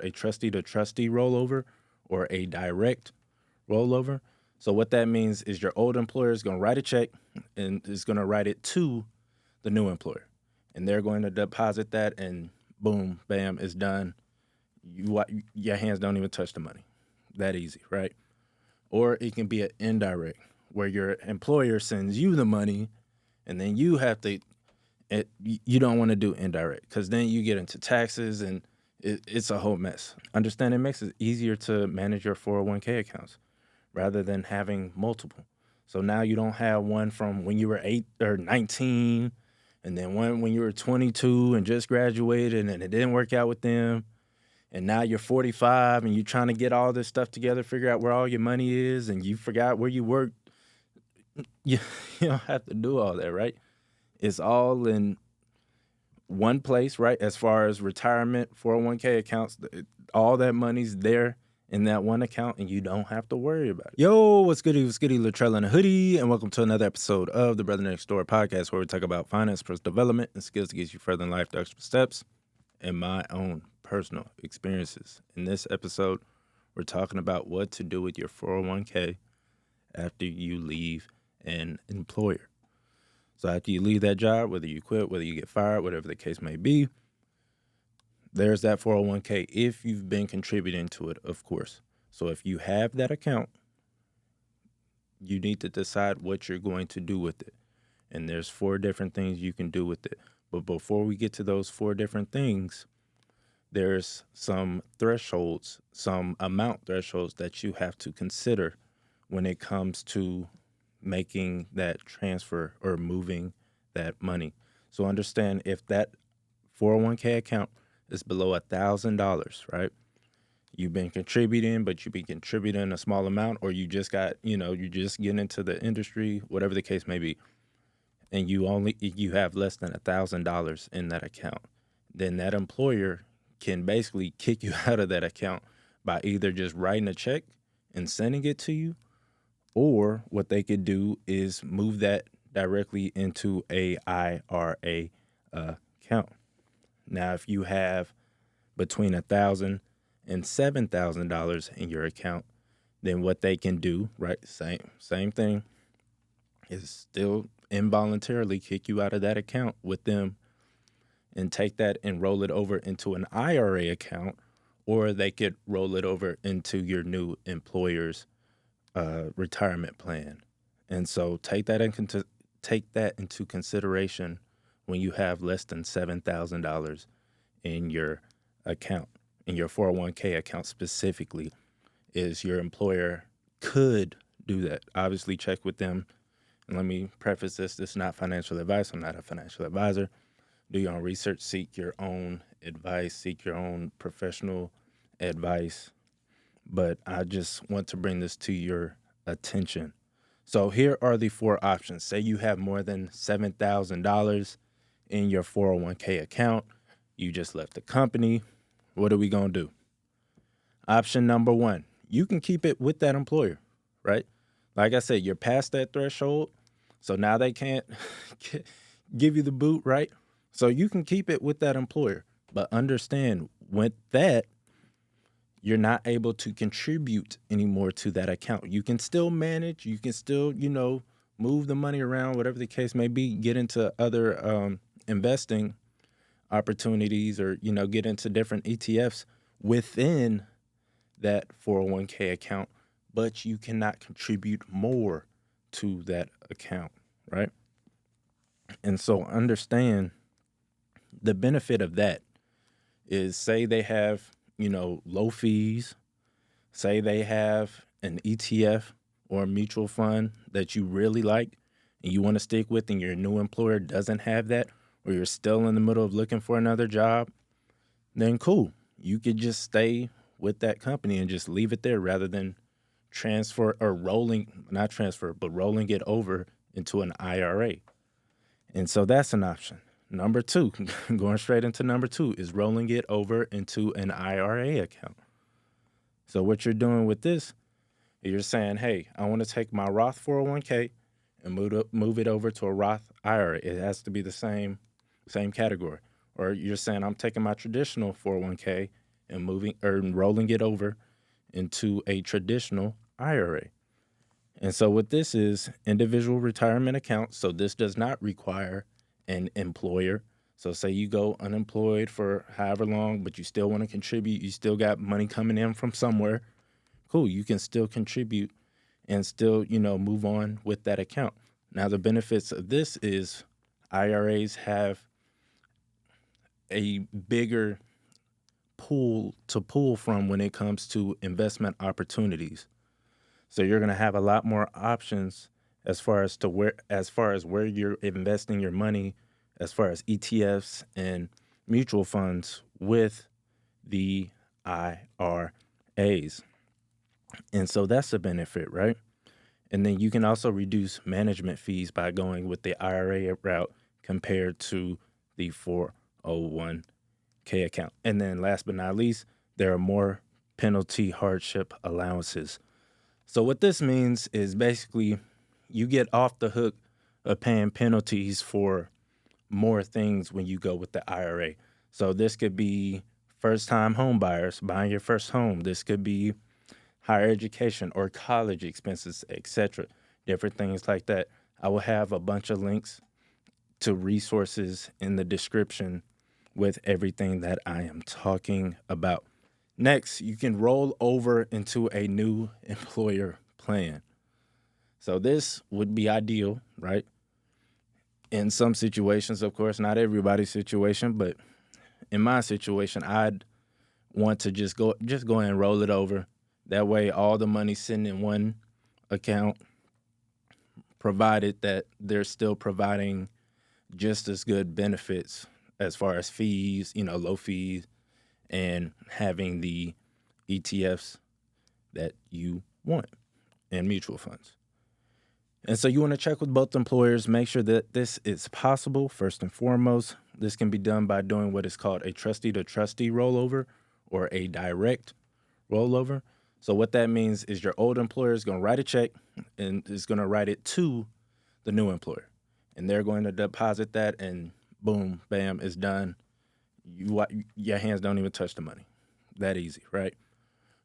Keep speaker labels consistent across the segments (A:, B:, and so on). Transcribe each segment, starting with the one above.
A: a trustee to trustee rollover or a direct rollover. So what that means is your old employer is going to write a check and is going to write it to the new employer, and they're going to deposit that, and boom, bam, it's done. Your hands don't even touch the money. That easy, right? Or it can be an indirect, where your employer sends you the money, and then you have to. You don't want to do indirect because then you get into taxes and it's a whole mess. Understand it makes it easier to manage your 401k accounts rather than having multiple. So now you don't have one from when you were 8 or 19, and then one when you were 22 and just graduated and it didn't work out with them. And now you're 45 and you're trying to get all this stuff together, figure out where all your money is, and you forgot where you work. You, you don't have to do all that, right? It's all in one place, right? As far as retirement, 401k accounts, all that money's there in that one account, and you don't have to worry about it. Yo, what's goody? What's goody? Latrell in a hoodie, and welcome to another episode of the Brother Next Door podcast, where we talk about finance, personal development, and skills to get you further in life, the extra steps, and my own personal experiences. In this episode, we're talking about what to do with your 401k after you leave an employer. So after you leave that job, whether you quit, whether you get fired, whatever the case may be, there's that 401k if you've been contributing to it, of course. So if you have that account, you need to decide what you're going to do with it. And there's 4 different things you can do with it. But before we get to those 4 different things, there's some thresholds, some amount thresholds that you have to consider when it comes to making that transfer or moving that money. So understand, if that 401k account is below $1,000, right? You've been contributing, but you've been contributing a small amount, or you just got, you just getting into the industry, whatever the case may be, and you have less than $1,000 in that account, then that employer can basically kick you out of that account by either just writing a check and sending it to you, or what they could do is move that directly into a IRA account. Now, if you have between $1,000 and $7,000 in your account, then what they can do, right, same thing, is still involuntarily kick you out of that account with them and take that and roll it over into an IRA account, or they could roll it over into your new employer's retirement plan. And so take that into consideration when you have less than $7,000 in your account, in your 401k account specifically, is your employer could do that. Obviously, check with them. And let me preface this is not financial advice. I'm not a financial advisor. Do your own research, seek your own advice, seek your own professional advice. But I just want to bring this to your attention. So here are the 4 options. Say you have more than $7,000 in your 401k account. You just left the company. What are we going to do? Option number 1, you can keep it with that employer, right? Like I said, you're past that threshold. So now they can't give you the boot, right? So you can keep it with that employer. But understand, with that, you're not able to contribute anymore to that account. You can still manage. You can still, move the money around, whatever the case may be, get into other investing opportunities, or, get into different ETFs within that 401k account, but you cannot contribute more to that account, right? And so understand the benefit of that is, say they have, low fees, say they have an ETF or a mutual fund that you really like and you want to stick with, and your new employer doesn't have that, or you're still in the middle of looking for another job, then cool. You could just stay with that company and just leave it there rather than rolling it over into an IRA. And so that's an option. Number 2, going straight into number 2, is rolling it over into an IRA account. So what you're doing with this is you're saying, hey, I want to take my Roth 401k and move it over to a Roth IRA. It has to be the same category. Or you're saying, I'm taking my traditional 401k and moving or rolling it over into a traditional IRA. And so what this is individual retirement account. So this does not require an employer. So say you go unemployed for however long, but you still want to contribute, you still got money coming in from somewhere. Cool, you can still contribute and still, move on with that account. Now the benefits of this is IRAs have a bigger pool to pull from when it comes to investment opportunities. So you're going to have a lot more options as far as where you're investing your money, as far as ETFs and mutual funds with the IRAs. And so that's a benefit, right? And then you can also reduce management fees by going with the IRA route compared to the 401k account. And then last but not least, there are more penalty hardship allowances. So what this means is basically you get off the hook of paying penalties for more things when you go with the IRA. So this could be first-time home buyers buying your first home. This could be higher education or college expenses, etc. Different things like that. I will have a bunch of links to resources in the description with everything that I am talking about. Next, you can roll over into a new employer plan. So this would be ideal, right? In some situations, of course, not everybody's situation, but in my situation, I'd want to just go ahead and roll it over. That way, all the money's sitting in one account, provided that they're still providing just as good benefits as far as fees, low fees, and having the ETFs that you want and mutual funds. And so you want to check with both employers, make sure that this is possible. First and foremost, this can be done by doing what is called a trustee to trustee rollover or a direct rollover. So what that means is your old employer is going to write a check and is going to write it to the new employer. And they're going to deposit that and boom, bam, it's done. Your hands don't even touch the money. That easy, right?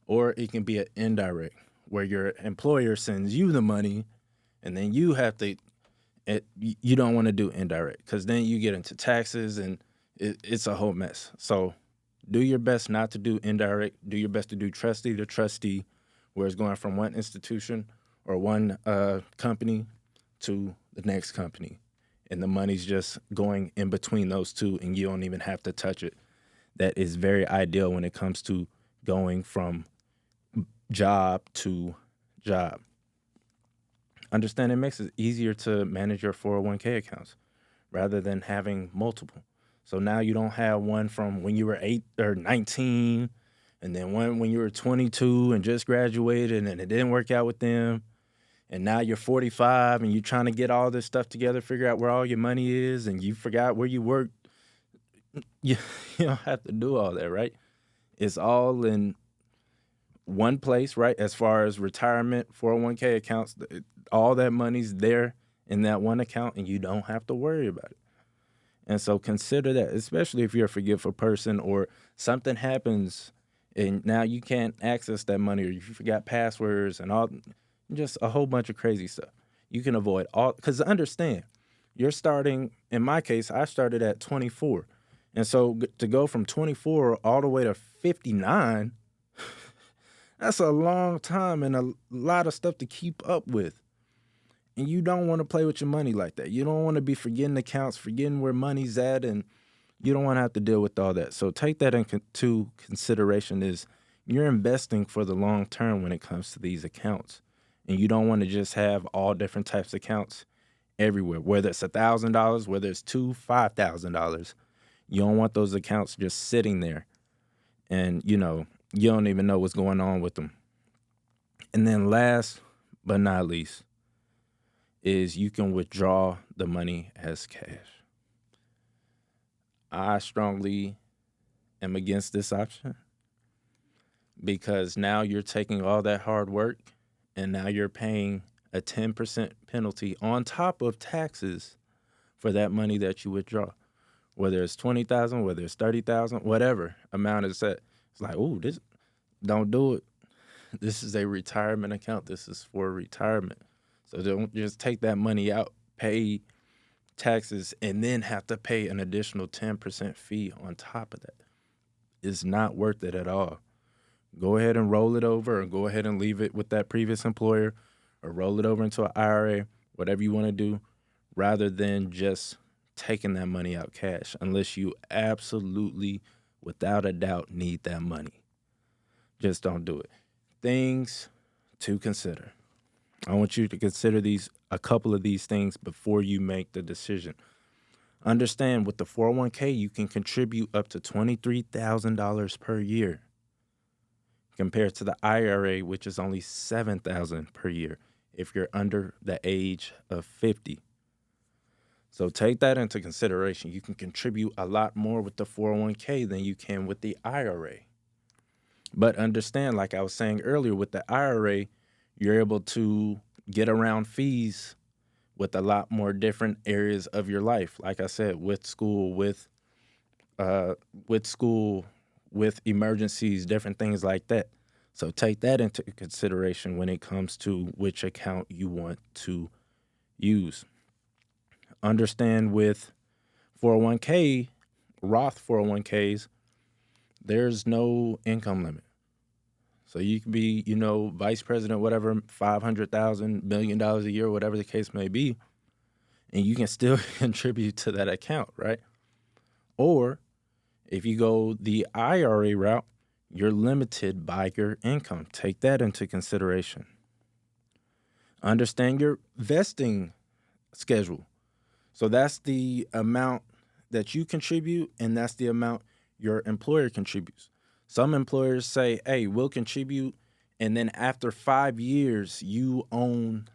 A: Or it can be an indirect where your employer sends you the money and then you have to, you don't want to do indirect because then you get into taxes and it's a whole mess. So do your best not to do indirect. Do your best to do trustee to trustee, where it's going from one institution or one company to the next company. And the money's just going in between those two and you don't even have to touch it. That is very ideal when it comes to going from job to job. Understand it makes it easier to manage your 401k accounts rather than having multiple. So now you don't have one from when you were 8 or 19 and then one when you were 22 and just graduated and it didn't work out with them. And now you're 45 and you're trying to get all this stuff together, figure out where all your money is, and you forgot where you worked. You don't have to do all that, right? It's all in one place, right? As far as retirement, 401k accounts, all that money's there in that one account and you don't have to worry about it. And so consider that, especially if you're a forgetful person or something happens and now you can't access that money or you forgot passwords and all, just a whole bunch of crazy stuff. You can avoid all, because understand, you're starting, in my case, I started at 24. And so to go from 24 all the way to 59, that's a long time and a lot of stuff to keep up with. And you don't want to play with your money like that. You don't want to be forgetting accounts, forgetting where money's at, and you don't want to have to deal with all that. So take that into consideration is you're investing for the long term when it comes to these accounts. And you don't want to just have all different types of accounts everywhere, whether it's $1,000, whether it's $5,000. You don't want those accounts just sitting there and, you don't even know what's going on with them. And then last but not least is you can withdraw the money as cash. I strongly am against this option because now you're taking all that hard work and now you're paying a 10% penalty on top of taxes for that money that you withdraw. Whether it's $20,000, whether it's $30,000, whatever amount is set. It's like, oh, this don't do it. This is a retirement account. This is for retirement. So don't just take that money out, pay taxes, and then have to pay an additional 10% fee on top of that. It's not worth it at all. Go ahead and roll it over, or go ahead and leave it with that previous employer, or roll it over into an IRA, whatever you want to do, rather than just taking that money out cash, unless you absolutely, without a doubt, need that money. Just don't do it. Things to consider. I want you to consider a couple of these things before you make the decision. Understand, with the 401k, you can contribute up to $23,000 per year, compared to the IRA, which is only $7,000 per year if you're under the age of 50. So take that into consideration. You can contribute a lot more with the 401k than you can with the IRA. But understand, like I was saying earlier, with the IRA, you're able to get around fees with a lot more different areas of your life. Like I said, with school, with emergencies, different things like that. So take that into consideration when it comes to which account you want to use. Understand, with 401k, Roth 401ks, there's no income limit. So you can be, vice president, whatever, $500,000, $1 million a year, whatever the case may be, and you can still contribute to that account, right? Or if you go the IRA route, you're limited by your income. Take that into consideration. Understand your vesting schedule. So that's the amount that you contribute, and that's the amount your employer contributes. Some employers say, hey, we'll contribute, and then after 5 years, you own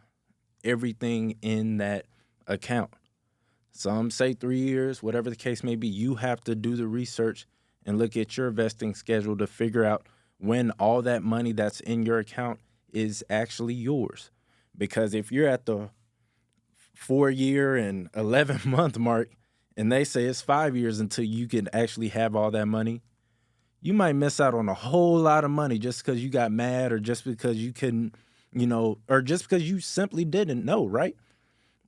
A: everything in that account. Some say 3 years, whatever the case may be. You have to do the research and look at your vesting schedule to figure out when all that money that's in your account is actually yours. Because if you're at the 4-year and 11-month mark, and they say it's 5 years until you can actually have all that money, you might miss out on a whole lot of money just because you got mad, or just because you couldn't, or just because you simply didn't know, right?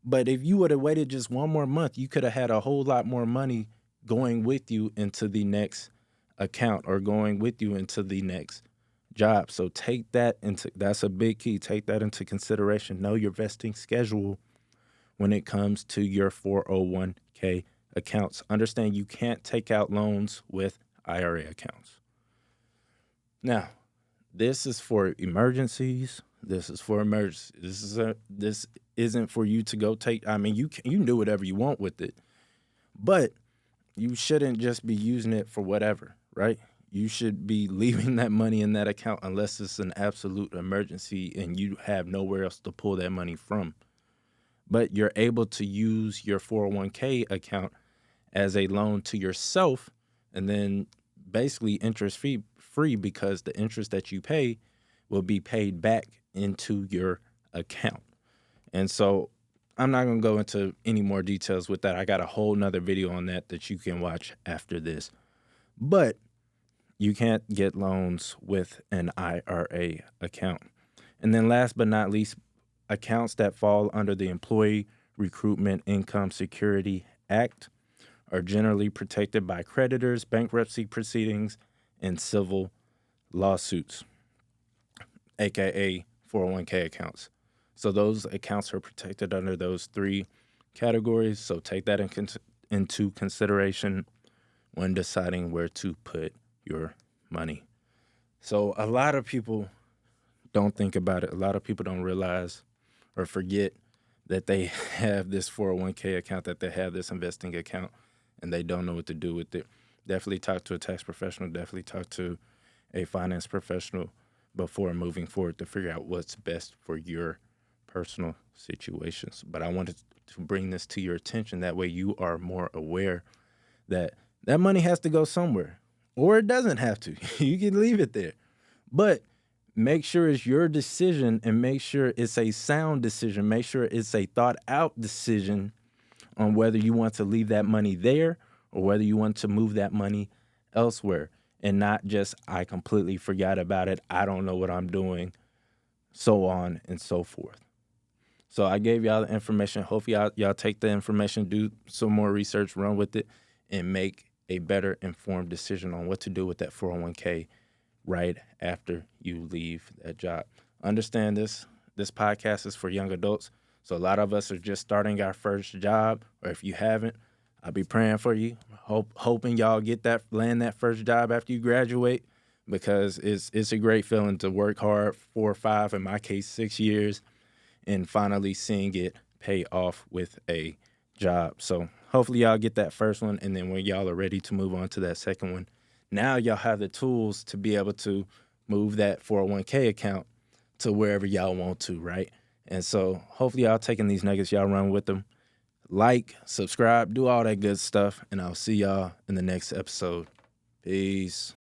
A: But if you would have waited just one more month, you could have had a whole lot more money going with you into the next account, or going with you into the next job. So that's a big key. Take that into consideration. Know your vesting schedule when it comes to your 401k accounts. Understand, you can't take out loans with IRA accounts. Now, this is for emergencies. This isn't for you to go take. I mean, you can do whatever you want with it, but you shouldn't just be using it for whatever, right? You should be leaving that money in that account unless it's an absolute emergency and you have nowhere else to pull that money from. But you're able to use your 401k account as a loan to yourself, and then basically interest free, because the interest that you pay will be paid back into your account. And so I'm not going to go into any more details with that. I got a whole nother video on that you can watch after this. But you can't get loans with an IRA account. And then last but not least, accounts that fall under the Employee Recruitment Income Security Act are generally protected by creditors, bankruptcy proceedings, and civil lawsuits, aka 401k accounts. So those accounts are protected under those 3 categories. So take that into consideration when deciding where to put your money. So a lot of people don't think about it. A lot of people don't realize or forget that they have this 401k account, that they have this investing account, and they don't know what to do with it. Definitely talk to a tax professional. Definitely talk to a finance professional before moving forward to figure out what's best for your personal situations. But I wanted to bring this to your attention. That way you are more aware that that money has to go somewhere, or it doesn't have to. You can leave it there. But make sure it's your decision, and make sure it's a sound decision. Make sure it's a thought out decision on whether you want to leave that money there or whether you want to move that money elsewhere. and not just I completely forgot about it, I don't know what I'm doing, so on and so forth. So I gave y'all the information. Hope y'all take the information, do some more research, run with it, and make a better informed decision on what to do with that 401k right after you leave that job. Understand this. This podcast is for young adults. So a lot of us are just starting our first job, or if you haven't, I'll be praying for you. Hoping y'all land that first job after you graduate, because it's a great feeling to work hard 4 or 5, in my case 6 years, and finally seeing it pay off with a job. So hopefully y'all get that first one, and then when y'all are ready to move on to that second one, now y'all have the tools to be able to move that 401k account to wherever y'all want to, right? And so hopefully y'all taking these nuggets, y'all run with them. Like, subscribe, do all that good stuff, and I'll see y'all in the next episode. Peace.